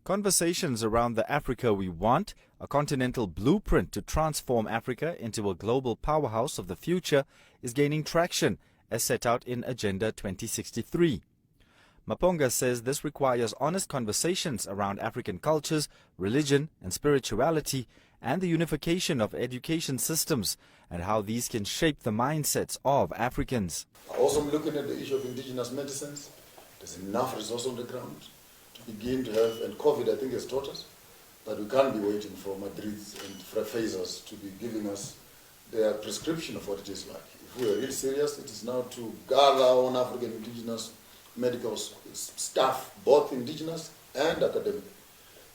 Conversations around the Africa we want, a continental blueprint to transform Africa into a global powerhouse of the future, is gaining traction, as set out in Agenda 2063. MAPONGA says this requires honest conversations around African cultures, religion and spirituality, and the unification of education systems, and how these can shape the mindsets of Africans. Also, I'm looking at the issue of indigenous medicines. There's enough resource on the ground to begin to have, and COVID, I think, has taught us that we can't be waiting for Madrid and Pfizer's to be giving us their prescription of what it is like. If we are really serious, it is now to gather our own African indigenous medical staff, both indigenous and academic,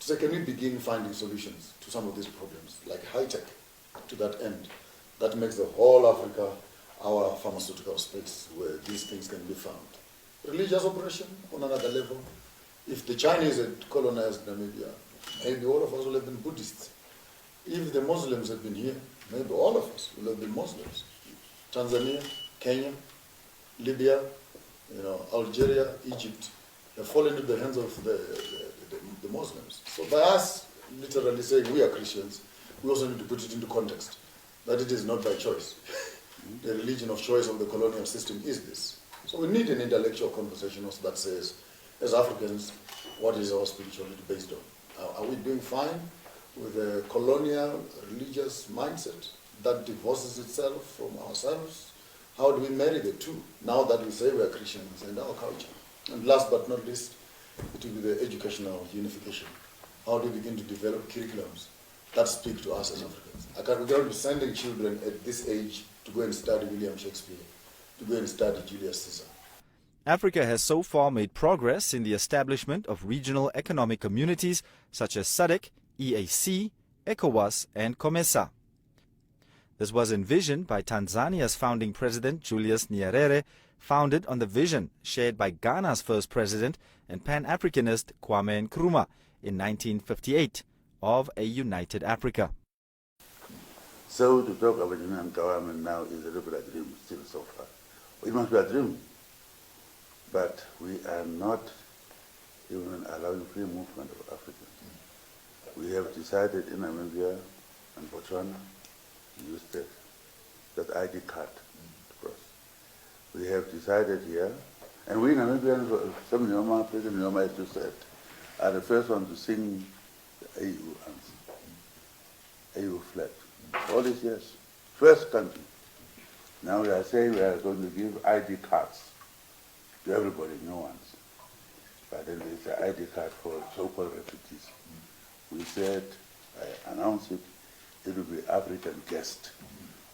to say, can we begin finding solutions to some of these problems, like high-tech, to that end, that makes the whole Africa our pharmaceutical space where these things can be found. Religious oppression on another level. If the Chinese had colonized Namibia, maybe all of us would have been Buddhists. If the Muslims had been here, maybe all of us would have been Muslims. Tanzania, Kenya, Libya, Algeria, Egypt have fallen into the hands of the Muslims. So by us literally saying we are Christians, we also need to put it into context, that it is not by choice. The religion of choice of the colonial system is this. So we need an intellectual conversation also that says, as Africans, what is our spirituality based on? Are we doing fine with a colonial religious mindset that divorces itself from ourselves? How do we marry the two, now that we say we are Christians and our culture? And last but not least, it will be the educational unification. How do we begin to develop curriculums that speak to us as Africans? We cannot be sending children at this age to go and study William Shakespeare, to go and study Julius Caesar. Africa has so far made progress in the establishment of regional economic communities such as SADC, EAC, ECOWAS and COMESA. This was envisioned by Tanzania's founding president Julius Nyerere, founded on the vision shared by Ghana's first president and Pan-Africanist Kwame Nkrumah in 1958 of a united Africa. So to talk about union government now is a little bit of a dream still so far. It must be a dream, but we are not even allowing free movement of Africans. We have decided in Namibia and Botswana to use that ID card to cross. We have decided here, and we Namibians, some Nyoma, President Nyoma has just said, are the first one to sing the AU flag. All these years, first country. Now we are saying we are going to give ID cards to everybody, no one's. But then there's an ID card for so-called refugees. We said, I announced it, it will be African guest.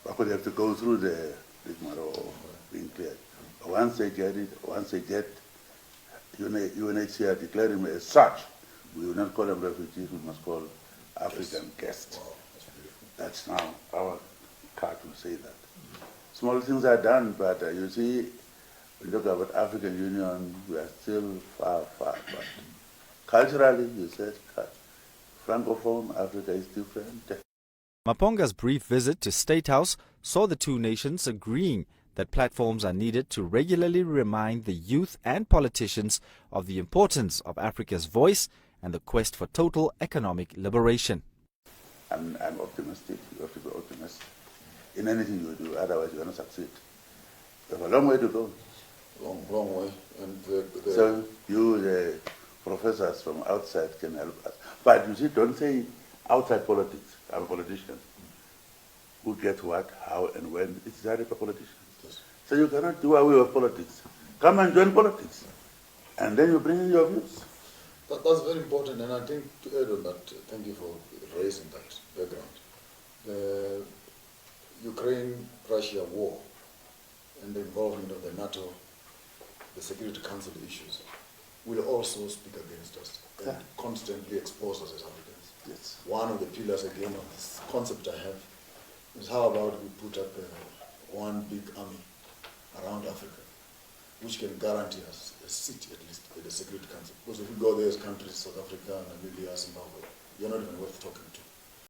But we have to go through the rigmarole of being cleared. But once they get it, once they get UNHCR declaring as such, we will not call them refugees, we must call African guests. That's now our card will say that. Small things are done, but you see, when you talk about African Union, we are still far, far back. Culturally, you said, Francophone Africa is different. MAPONGA's brief visit to State House saw the two nations agreeing that platforms are needed to regularly remind the youth and politicians of the importance of Africa's voice and the quest for total economic liberation. I'm optimistic. You have to be optimistic in anything you do, otherwise you're going to succeed. You have a long way to go. Long way. And so you, the professors from outside, can help us. But you see, don't say outside politics. I'm a politician. Who gets what, how, and when? It's directly for politicians. Yes. So you cannot do away with politics. Come and join politics. And then you bring in your views. That's very important, and I think to add on that, thank you for raising that background. The Ukraine-Russia war and the involvement of the NATO, the Security Council issues, will also speak against us and constantly expose us as Africans. Yes. One of the pillars, again, of this concept I have is how about we put up one big army around Africa, which can guarantee us a seat, at least, at the Security Council. Because if we go there as countries, South Africa, Namibia, Zimbabwe, you're not even worth talking to.